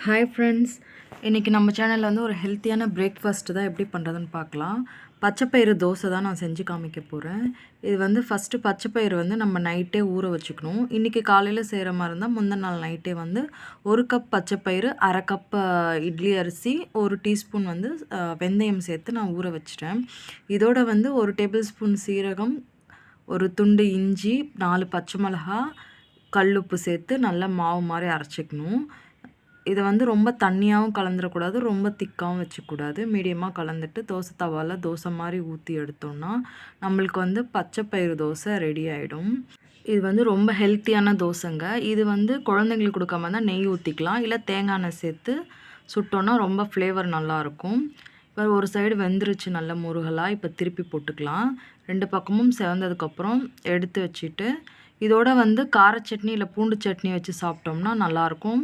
Hi friends, இன்றைக்கி நம்ம சேனலில் வந்து ஒரு ஹெல்த்தியான பிரேக்ஃபாஸ்ட்டு தான் எப்படி பண்ணுறதுன்னு பார்க்கலாம். பச்சைப்பயிறு தோசை தான் நான் செஞ்சு காமிக்க போகிறேன். இது வந்து ஃபஸ்ட்டு பச்சைப்பயிறு வந்து நம்ம நைட்டே ஊற வச்சுக்கணும். இன்றைக்கி காலையில் செய்கிற மாதிரி இருந்தால் முந்தின நாள் நைட்டே வந்து 1 கப் பச்சைப்பயிறு, 1/2 கப் இட்லி அரிசி, 1 டீஸ்பூன் வந்து வெந்தயம் சேர்த்து நான் ஊற வச்சிட்டேன். இதோட வந்து 1 டேபிள் ஸ்பூன் சீரகம், ஒரு துண்டு இஞ்சி, 4 பச்சை மிளகா, கல்லுப்பு சேர்த்து நல்லா மாவு மாதிரி அரைச்சிக்கணும். இதை வந்து ரொம்ப தண்ணியாகவும் கலந்துடக்கூடாது, ரொம்ப திக்காகவும் வச்சுக்கூடாது. மீடியமாக கலந்துட்டு தோசை தவாவில் தோசை மாதிரி ஊற்றி எடுத்தோம்னா நம்மளுக்கு வந்து பச்சைப்பயிறு தோசை ரெடி ஆகிடும். இது வந்து ரொம்ப ஹெல்த்தியான தோசைங்க. இது வந்து குழந்தைங்களுக்கு கொடுக்காம தான் நெய் ஊற்றிக்கலாம், இல்லை தேங்காய் எண்ணெய் சேர்த்து சுட்டோன்னா ரொம்ப ஃப்ளேவர் நல்லாயிருக்கும். இப்போ ஒரு சைடு வெந்துருச்சு நல்ல முருகலாக. இப்போ திருப்பி போட்டுக்கலாம். 2 பக்கமும் செவந்ததுக்கப்புறம் எடுத்து வச்சுட்டு இதோட வந்து கார சட்னி இல்லை பூண்டு சட்னி வச்சு சாப்பிட்டோம்னா நல்லாயிருக்கும்.